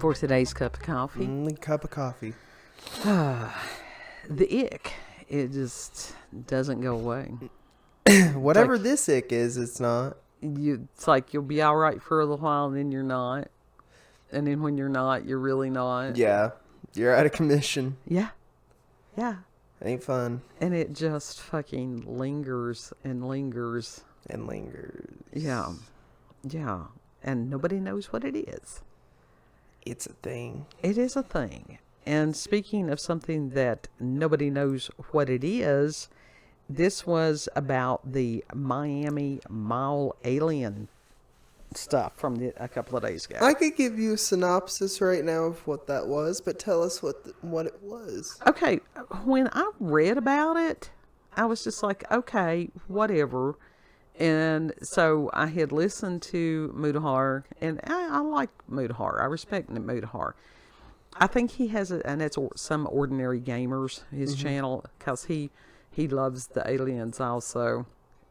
for today's cup of coffee. Cup of coffee. The ick, it just doesn't go away. Whatever this ick is, it's not. It's like you'll be all right for a little while, and then you're not. And then when you're not, you're really not. Yeah. You're out of commission. Yeah. Ain't fun. And it just fucking lingers and lingers. And lingers. Yeah. And nobody knows what it is. It's a thing. It is a thing. And speaking of something that nobody knows what it is, this was about the Miami Mall alien stuff from a couple of days ago. I could give you a synopsis right now of what that was, but tell us what it was. Okay, when I read about it, I was just like, okay, whatever. And so I had listened to Mudahar, and I like Mudahar. I respect Mudahar. I think he has and it's Some Ordinary Gamers, his channel, because he loves the aliens also.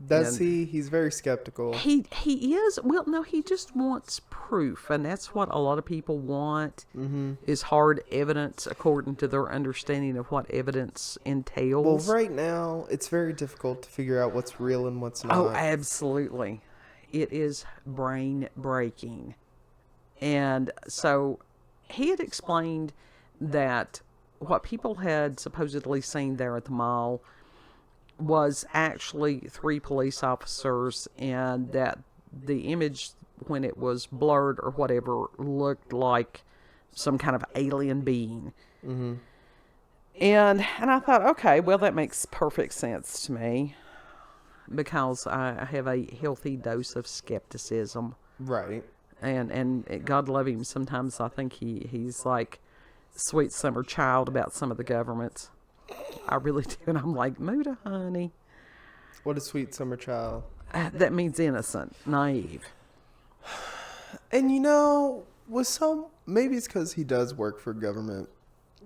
Does he? He's very skeptical. He is. Well, no, he just wants proof, and that's what a lot of people want, is hard evidence according to their understanding of what evidence entails. Well, right now, it's very difficult to figure out what's real and what's not. Oh, absolutely. It is brain-breaking. And so he had explained that what people had supposedly seen there at the mall was actually 3 police officers, and that the image, when it was blurred or whatever, looked like some kind of alien being. And I thought, okay, well, that makes perfect sense to me, because I have a healthy dose of skepticism. Right. And God love him, sometimes I think he's like sweet summer child about some of the governments. I really do. And I'm like, Muda, honey. What is sweet summer child? That means innocent, naive. And maybe it's because he does work for government.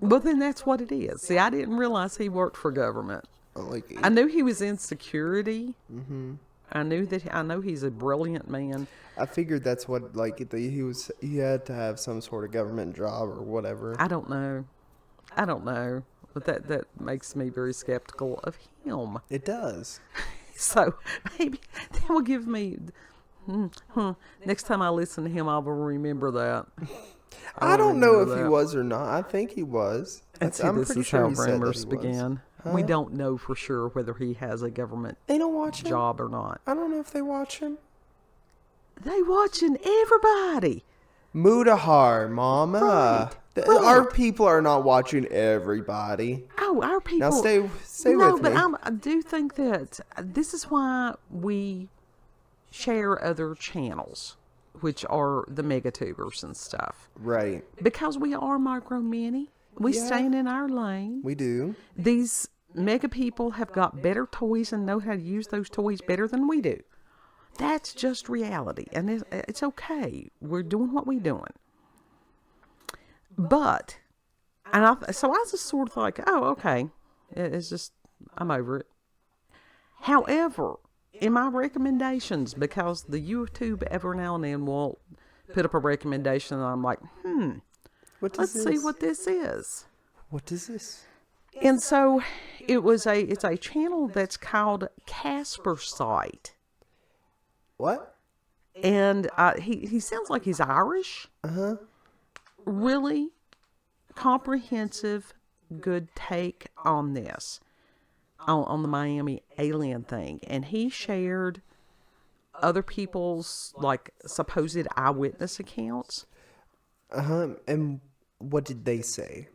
Well, then that's what it is. See, I didn't realize he worked for government. I knew he was in security. I know he's a brilliant man. I figured that's what, he had to have some sort of government job or whatever. I don't know. But that makes me very skeptical of him. It does. So maybe that will give me... Next time I listen to him, I will remember that. I don't know if he was or not. I think he was. I'm this pretty is sure how he said that rumors he began. Huh? We don't know for sure whether he has a government They don't watch him? job or not. I don't know if they watch him. They watching everybody. Mudahar, mama. Right. Our people are not watching everybody. Oh, our people. Now stay no, with me. but I do think that this is why we share other channels, which are the megatubers and stuff. Right. Because we are micro mini. We stay in our lane. We do. These mega people have got better toys and know how to use those toys better than we do. That's just reality, and it's okay. We're doing what we're doing. But, so I was just sort of like, oh, okay. It's just, I'm over it. However, in my recommendations, because the YouTube every now and then will put up a recommendation, and I'm like, let's see what this is. What is this? And so it's a channel that's called Caspersight. What? And he sounds like he's Irish. Really comprehensive, good take on this, on the Miami alien thing. And he shared other people's, supposed eyewitness accounts. And what did they say?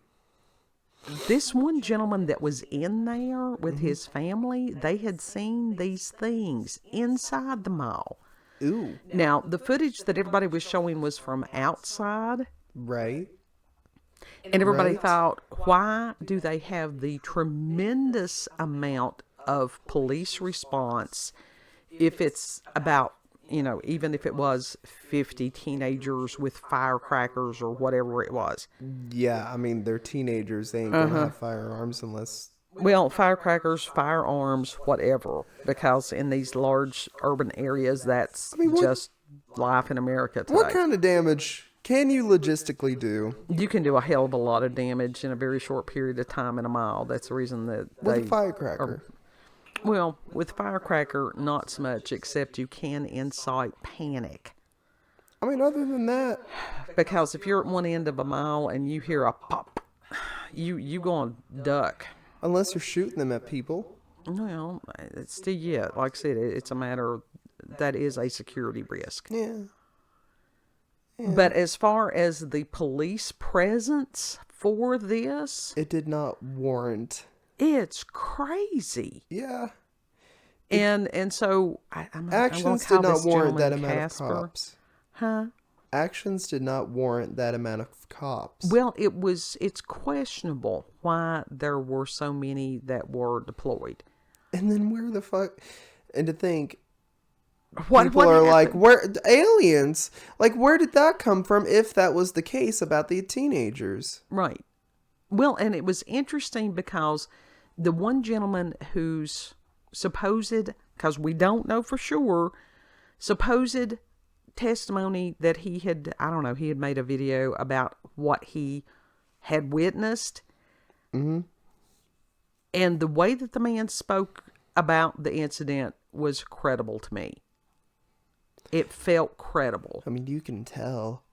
This one gentleman that was in there with his family, they had seen these things inside the mall. Ooh. Now, the footage that everybody was showing was from outside. Right. And everybody thought, why do they have the tremendous amount of police response if it's about, even if it was 50 teenagers with firecrackers or whatever it was? Yeah, I mean, they're teenagers. They ain't going to have firearms unless... Well, firecrackers, firearms, whatever. Because in these large urban areas, that's just life in America today. What kind of damage can you logistically do? You can do a hell of a lot of damage in a very short period of time in a mile. That's the reason that With they a firecracker. well, with firecracker, not so much, except you can incite panic. I mean, other than that, Because if you're at one end of a mile and you hear a pop, you go to duck. unless you're shooting them at people. Well, it's still yet. Like I said, it's a matter of, that is a security risk. Yeah. But as far as the police presence for this, It did not warrant. it's crazy. Yeah. And so I'm gonna Actions call did not this warrant that gentleman amount Casper. of cops. Huh? Actions did not warrant that amount of cops. Well, it's questionable why there were so many that were deployed. And then where the fuck? And to think, What people are like, happened? where aliens? Like, where did that come from? If that was the case about the teenagers, Right. Well, and it was interesting because the one gentleman whose supposed, because we don't know for sure, supposed testimony that he had, I don't know, he had made a video about what he had witnessed. Mm-hmm. And the way that the man spoke about the incident was credible to me. It felt credible. I mean, you can tell.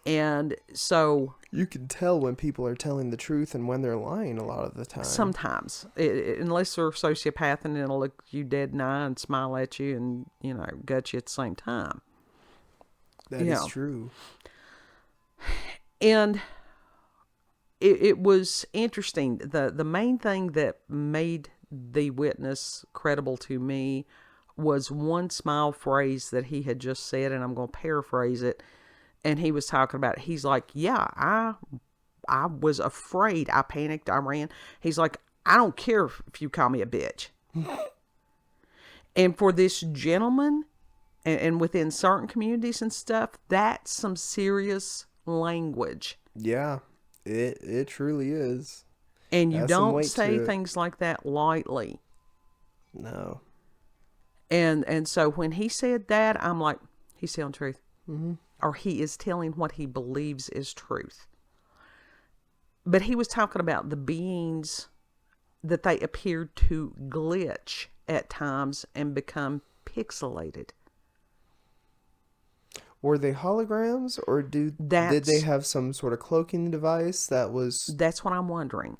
And so You can tell when people are telling the truth and when they're lying a lot of the time. sometimes, unless they're a sociopath and it'll look you dead in the eye and smile at you and, gut you at the same time. That is true. And it was interesting. The main thing that made the witness credible to me was one smile phrase that he had just said, and I'm going to paraphrase it. And he was talking about, he's like, yeah, I was afraid. I panicked. I ran. He's like, I don't care if you call me a bitch. And for this gentleman, and within certain communities and stuff, that's some serious language. Yeah, it truly is. And you Has some don't weight say to it. things like that lightly. No. And so when he said that, I'm like, he's telling truth. Mm-hmm. Or he is telling what he believes is truth. But he was talking about the beings that they appeared to glitch at times and become pixelated. Were they holograms, or did they have some sort of cloaking device that was... That's what I'm wondering.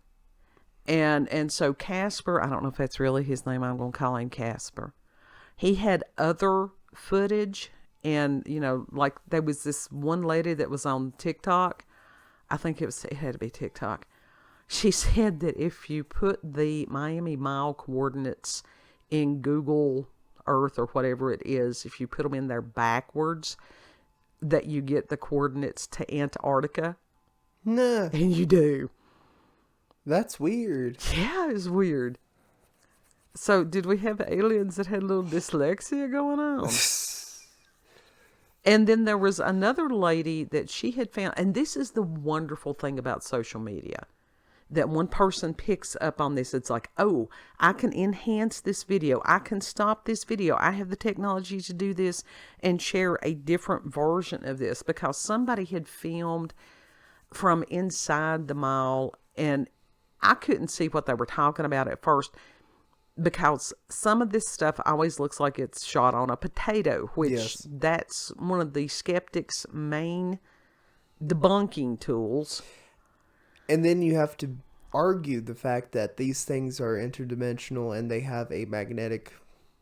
And so Casper, I don't know if that's really his name. I'm going to call him Casper. He had other footage, and, like there was this one lady that was on TikTok. I think it had to be TikTok. She said that if you put the Miami Mile coordinates in Google Earth or whatever it is, if you put them in there backwards, that you get the coordinates to Antarctica. Nah. And you do. That's weird. Yeah, it's weird. So, did we have aliens that had a little dyslexia going on? And then there was another lady that she had found, and this is the wonderful thing about social media, that one person picks up on this. It's like, oh, I can enhance this video. I can stop this video. I have the technology to do this and share a different version of this, because somebody had filmed from inside the mall, and I couldn't see what they were talking about at first, because some of this stuff always looks like it's shot on a potato, which that's one of the skeptics' main debunking tools. And then you have to argue the fact that these things are interdimensional and they have a magnetic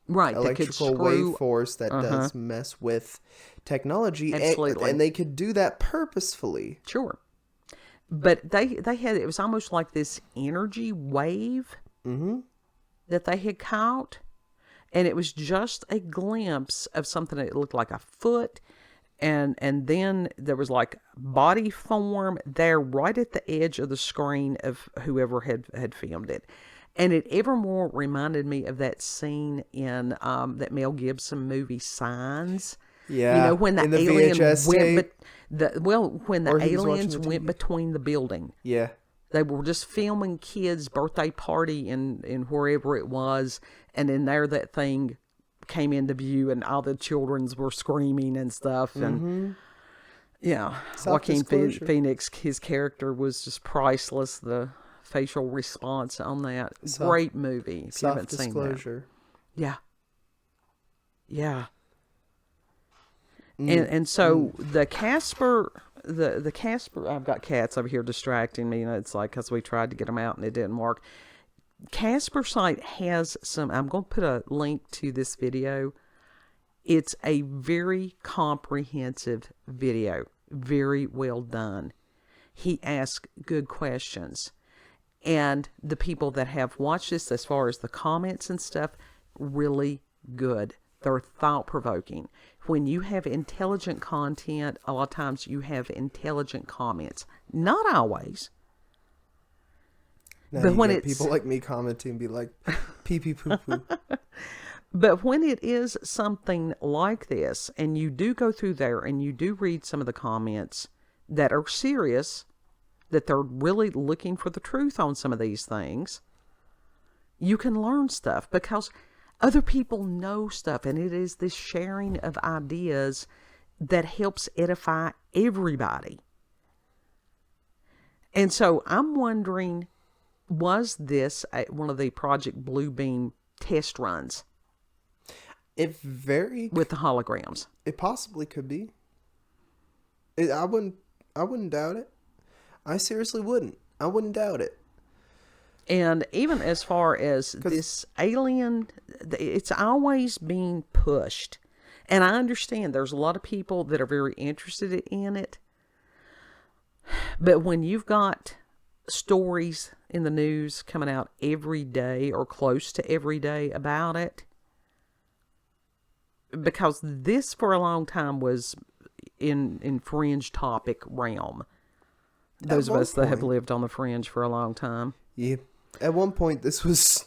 electrical wave force that does mess with technology. Absolutely. And they could do that purposefully. Sure. But they had, it was almost like this energy wave that they had caught. And it was just a glimpse of something that looked like a foot. And then there was like body form there right at the edge of the screen of whoever had filmed it. And it ever more reminded me of that scene in that Mel Gibson movie Signs. Yeah. When the alien when the aliens went between the building. Yeah. They were just filming kids' birthday party in wherever it was, and in there that thing came into view, and all the children's were screaming and stuff. And Yeah, Joaquin Phoenix, his character was just priceless. The facial response on that. Great movie. If you haven't seen that. Yeah. Yeah. And so the Casper, the Casper, I've got cats over here distracting me, and it's like because we tried to get them out and it didn't work. Caspersight has some, I'm going to put a link to this video. It's a very comprehensive video, very well done. He asks good questions. And the people that have watched this, as far as the comments and stuff, really good. They're thought-provoking. When you have intelligent content, a lot of times you have intelligent comments. Not always. Now but when it's people like me commenting, be like, pee pee poo poo. But when it is something like this, and you do go through there and you do read some of the comments that are serious, that they're really looking for the truth on some of these things, you can learn stuff because other people know stuff, and it is this sharing of ideas that helps edify everybody. And so I'm wondering, was this one of the Project Bluebeam test runs? With the holograms. It possibly could be. I wouldn't doubt it. I seriously wouldn't. I wouldn't doubt it. And even as far as this alien, it's always being pushed. And I understand there's a lot of people that are very interested in it. But when you've got stories in the news coming out every day or close to every day about it, because this for a long time was in fringe topic realm. Those of us that have lived on the fringe for a long time. Yeah. At one point, this was,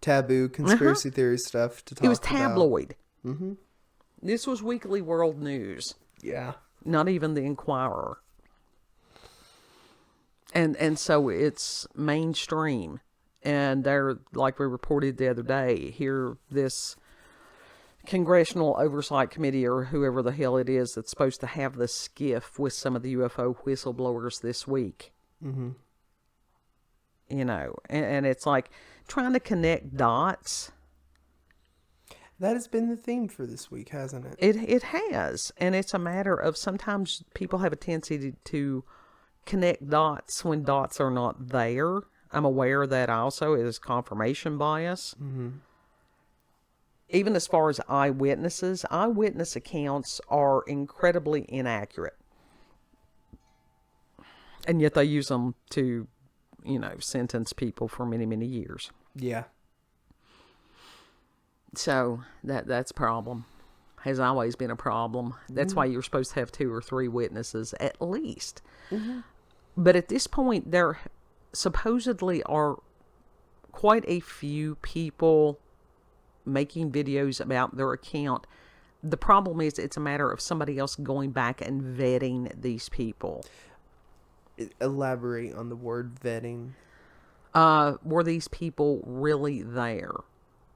taboo conspiracy theory stuff to talk about. It was tabloid. Mm-hmm. This was Weekly World News. Yeah. Not even the Inquirer. And so it's mainstream. And they're, like we reported the other day, here this Congressional Oversight Committee or whoever the hell it is that's supposed to have the skiff with some of the UFO whistleblowers this week. Mm-hmm. And it's like trying to connect dots. That has been the theme for this week, hasn't it? It has. And it's a matter of sometimes people have a tendency to connect dots when dots are not there. I'm aware of that also. It is confirmation bias. Mm-hmm. Even as far as eyewitness accounts are incredibly inaccurate. And yet they use them to, sentence people for many, many years. Yeah. So that's a problem. Has always been a problem. That's why you're supposed to have 2 or 3 witnesses at least. Mm-hmm. But at this point, there supposedly are quite a few people making videos about their account. The problem is it's a matter of somebody else going back and vetting these people. Elaborate on the word vetting. Were these people really there?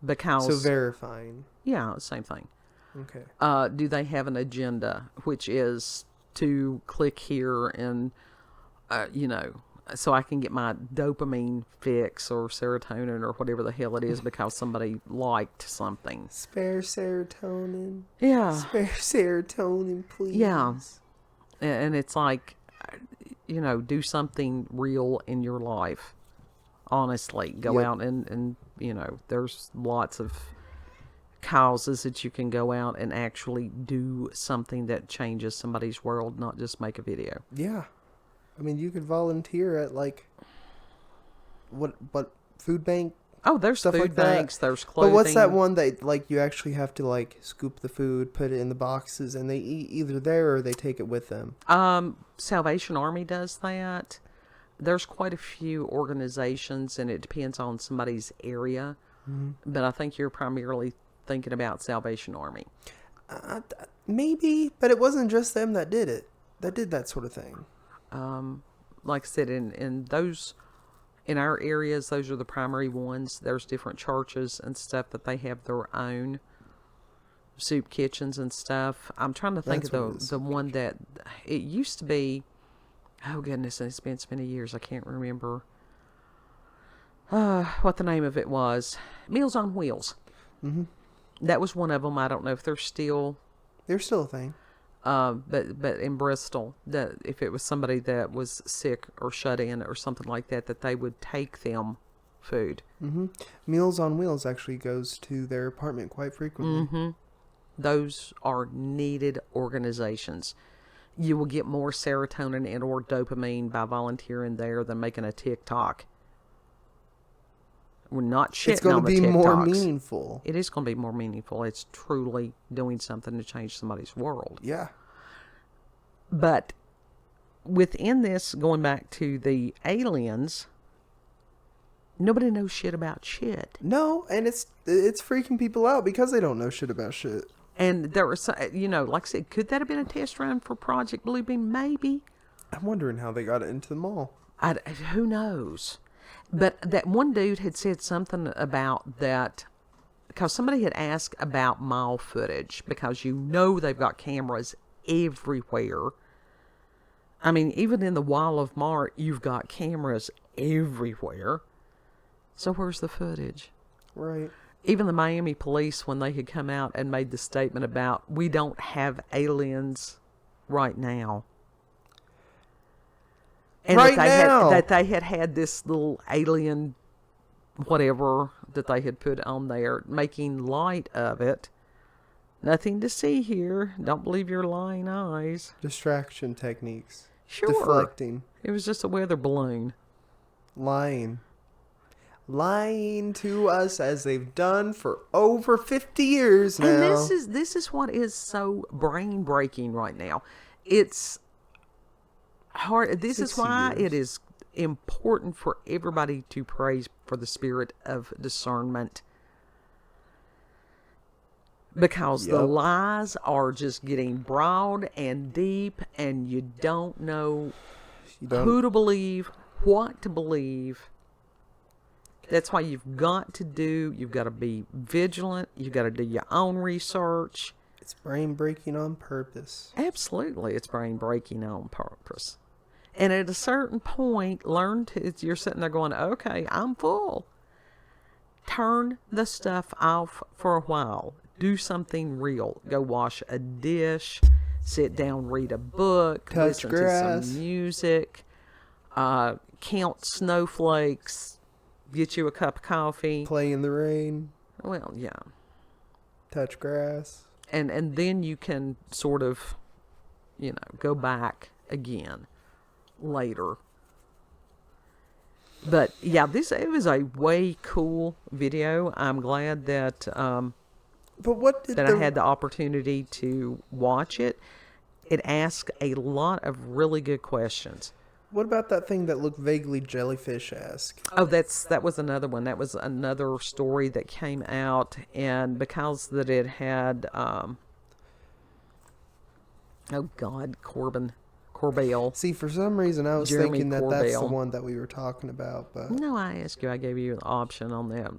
Because so verifying. Yeah, same thing. Okay. Do they have an agenda, which is to click here and, so I can get my dopamine fix or serotonin or whatever the hell it is because somebody liked something. Spare serotonin. Yeah. Spare serotonin, please. Yeah. And it's like, do something real in your life. Honestly, go out and, there's lots of causes that you can go out and actually do something that changes somebody's world, not just make a video. Yeah. I mean, you could volunteer at what food bank? Oh, there's stuff food like banks. That. There's clothing. But what's that one that you actually have to scoop the food, put it in the boxes, and they eat either there or they take it with them? Salvation Army does that. There's quite a few organizations, and it depends on somebody's area. Mm-hmm. But I think you're primarily thinking about Salvation Army. Maybe, but it wasn't just them that did it. That did that sort of thing. Like I said, in our areas, those are the primary ones. There's different churches and stuff that they have their own. soup kitchens and stuff. I'm trying to think of the one that it used to be. Oh goodness, it's been so many years I can't remember what the name of it was. Meals on Wheels. Mm-hmm. That was one of them. I don't know if they're still a thing. But in Bristol, that if it was somebody that was sick or shut in or something like that, that they would take them food. Mm-hmm. Meals on Wheels actually goes to their apartment quite frequently. Mm-hmm. Those are needed organizations. You will get more serotonin and or dopamine by volunteering there than making a TikTok. We're not shitting on the TikToks. It's going to be more meaningful. It is going to be more meaningful. It's truly doing something to change somebody's world. Yeah. But within this, going back to the aliens, nobody knows shit about shit. No, and it's freaking people out because they don't know shit about shit. And there was, like I said, could that have been a test run for Project Bluebeam? Maybe. I'm wondering how they got it into the mall. Who knows? But that one dude had said something about that, because somebody had asked about mall footage, because they've got cameras everywhere. I mean, even in the Wall of Mart, you've got cameras everywhere. So where's the footage? Right. Even the Miami police, when they had come out and made the statement about, we don't have aliens right now. And that they had this little alien, whatever, that they had put on there, making light of it. Nothing to see here. Don't believe your lying eyes. Distraction techniques. Sure. Deflecting. It was just a weather balloon. Lying to us as they've done for over 50 years now. And this is what is so brain breaking right now. It's hard. This is why it is important for everybody to pray for the spirit of discernment, because the lies are just getting broad and deep, and you don't know who to believe, what to believe. That's why you've got to be vigilant. You've got to do your own research. It's brain breaking on purpose. Absolutely, it's brain breaking on purpose. And at a certain point, you're sitting there going, okay, I'm full. Turn the stuff off for a while. Do something real. Go wash a dish. Sit down, read a book. Touch grass. To some music. Count snowflakes. Get you a cup of coffee. Play in the rain. Well, yeah. Touch grass. And then you can sort of, go back again later. But yeah, it was a way cool video. I'm glad that I had the opportunity to watch it. It asked a lot of really good questions. What about that thing that looked vaguely jellyfish-esque? Oh, that was another one. That was another story that came out, and because that it had, Corbell. See, for some reason, I was Jeremy thinking Corbell. That's the one that we were talking about. But no, I gave you an option on that.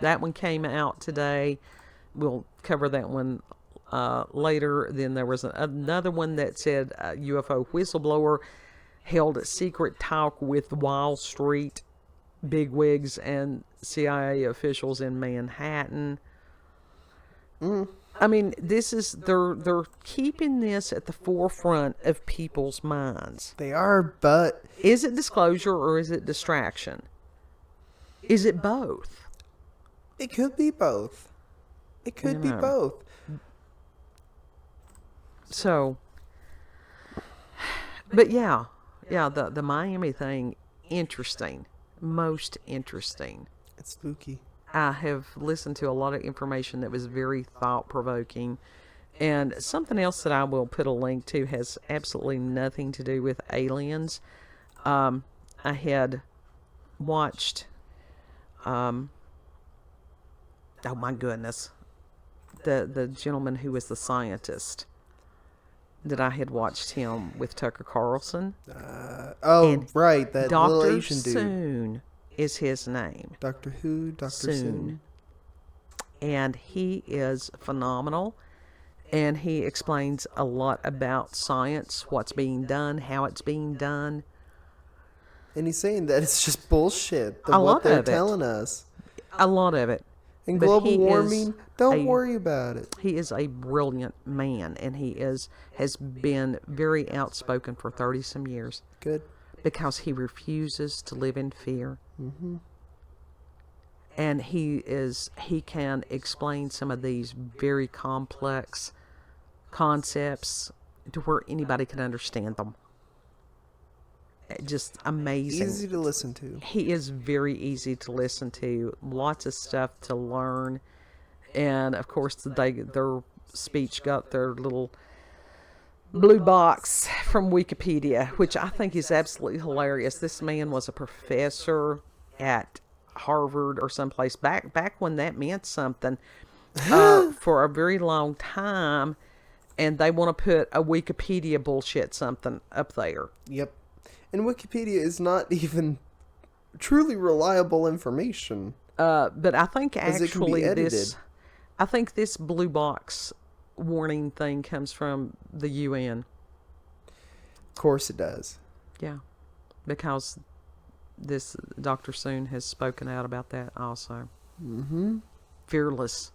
That one came out today. We'll cover that one later. Then there was another one that said UFO whistleblower held a secret talk with Wall Street bigwigs and CIA officials in Manhattan. I mean, they're keeping this at the forefront of people's minds. They are, but is it disclosure or is it distraction? Is it both? It could be both. It could be both. So, but yeah, the Miami thing, interesting. Most interesting. It's spooky. I have listened to a lot of information that was very thought-provoking. And something else that I will put a link to has absolutely nothing to do with aliens. I had watched, oh my goodness, the gentleman who was the scientist, that I had watched him with Tucker Carlson. Right, that little Asian dude. Soon is his name. Doctor Who? Dr. Soon. and he is phenomenal. And he explains a lot about science, what's being done, how it's being done. And he's saying that it's just bullshit, what they're telling us. A lot of it. And global warming, don't worry about it. He is a brilliant man, and he has been very outspoken for 30-some years. Good. Because he refuses to live in fear. Mm-hmm. And he can explain some of these very complex concepts to where anybody can understand them. Just amazing. Easy to listen to. He is very easy to listen to. Lots of stuff to learn. And, of course, their speech got their little blue box from Wikipedia, which I think is absolutely hilarious. This man was a professor at Harvard or someplace back when that meant something for a very long time, and they want to put a Wikipedia bullshit something up there. Yep. And Wikipedia is not even truly reliable information. But I think actually this blue box warning thing comes from the UN. Of course it does. Yeah. Because this Dr. Soon has spoken out about that also. Mm-hmm. Fearless,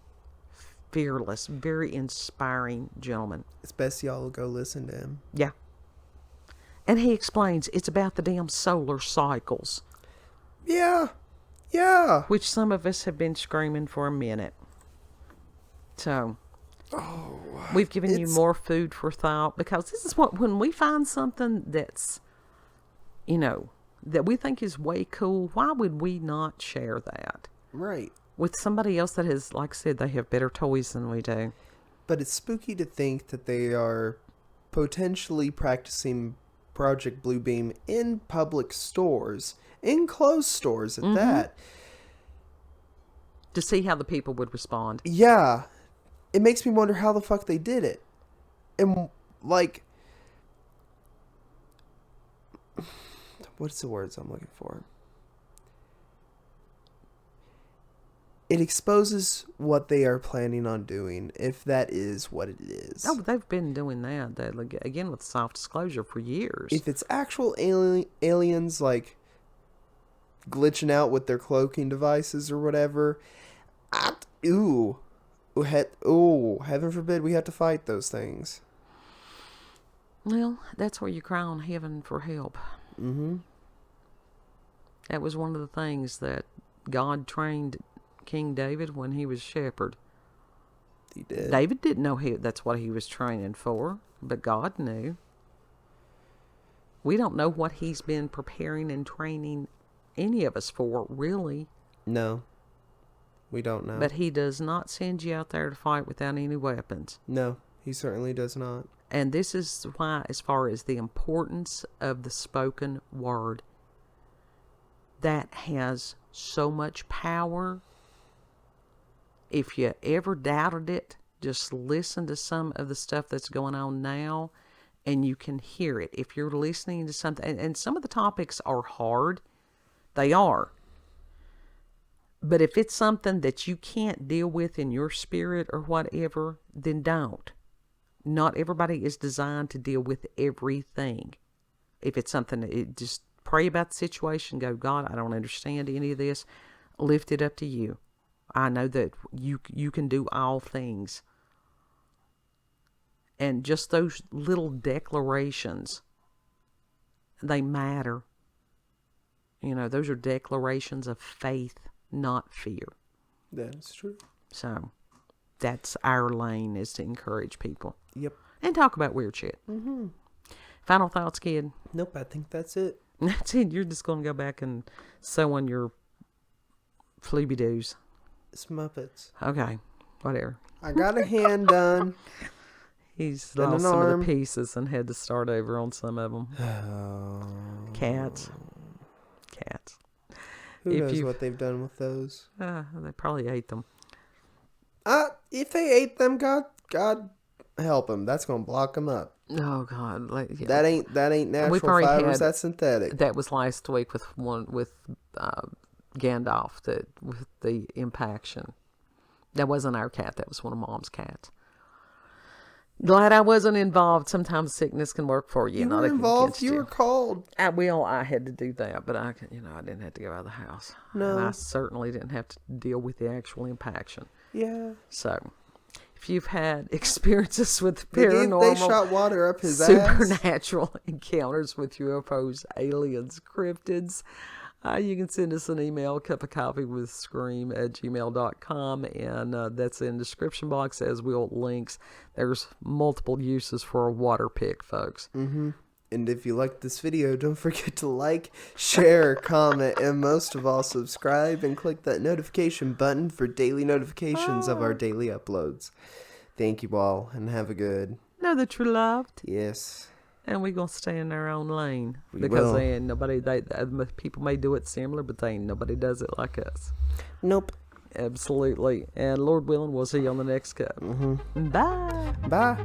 very inspiring gentleman. It's best y'all go listen to him. Yeah. And he explains it's about the damn solar cycles. Yeah. Yeah. Which some of us have been screaming for a minute. So, we've given you more food for thought, because this is when we find something that's, that we think is way cool, why would we not share that? Right. With somebody else that has, like I said, they have better toys than we do. But it's spooky to think that they are potentially practicing Project Bluebeam in public stores, in closed stores at that. To see how the people would respond. Yeah. It makes me wonder how the fuck they did it. And, like, what's the words I'm looking for? It exposes what they are planning on doing, if that is what it is. Oh, they've been doing that again with soft disclosure for years. If it's actual aliens, like, glitching out with their cloaking devices or whatever, heaven forbid we have to fight those things. Well, that's where you cry on heaven for help. Mm-hmm. That was one of the things that God trained King David when he was shepherd. He did. David didn't know that's what he was training for, but God knew. We don't know what he's been preparing and training any of us for, really. No. We don't know. But he does not send you out there to fight without any weapons. No, he certainly does not. And this is why, as far as the importance of the spoken word, that has so much power. If you ever doubted it, just listen to some of the stuff that's going on now, and you can hear it. If you're listening to something, and some of the topics are hard, they are. But if it's something that you can't deal with in your spirit or whatever, then don't. Not everybody is designed to deal with everything. If it's something, just pray about the situation. Go, God, I don't understand any of this. Lift it up to you. I know that you can do all things. And just those little declarations, they matter. Those are declarations of faith, not fear. That's true. So, that's our lane, is to encourage people. Yep. And talk about weird shit. Mm-hmm. Final thoughts, kid? Nope, I think that's it. That's it. You're just going to go back and sew on your Flooby-Doos. It's Muppets. Okay, whatever. I got a hand done. He's lost some of the pieces and had to start over on some of them. Cats. Who knows what they've done with those? They probably ate them. If they ate them, God help them. That's gonna block them up. Oh God, that ain't natural fibers. That's synthetic. That was last week with Gandalf, with the impaction. That wasn't our cat. That was one of Mom's cats. Glad I wasn't involved. Sometimes sickness can work for you. You were involved. You were called. I had to do that, but I didn't have to go out of the house. No. And I certainly didn't have to deal with the actual impaction. Yeah. So, if you've had experiences with paranormal, they shot water up his supernatural encounters with UFOs, aliens, cryptids, you can send us an email, cupofcoffeewithscream@gmail.com, and that's in the description box as well links. There's multiple uses for a water pick, folks. Mm-hmm. And if you like this video, don't forget to like, share, comment, and most of all, subscribe and click that notification button for daily notifications of our daily uploads. Thank you all, and have a good... Know that you're loved. Yes. And we're going to stay in our own lane. We because will. They ain't nobody, people may do it similar, but they ain't nobody does it like us. Nope. Absolutely. And Lord willing, we'll see you on the next cup. Mm-hmm. Bye. Bye.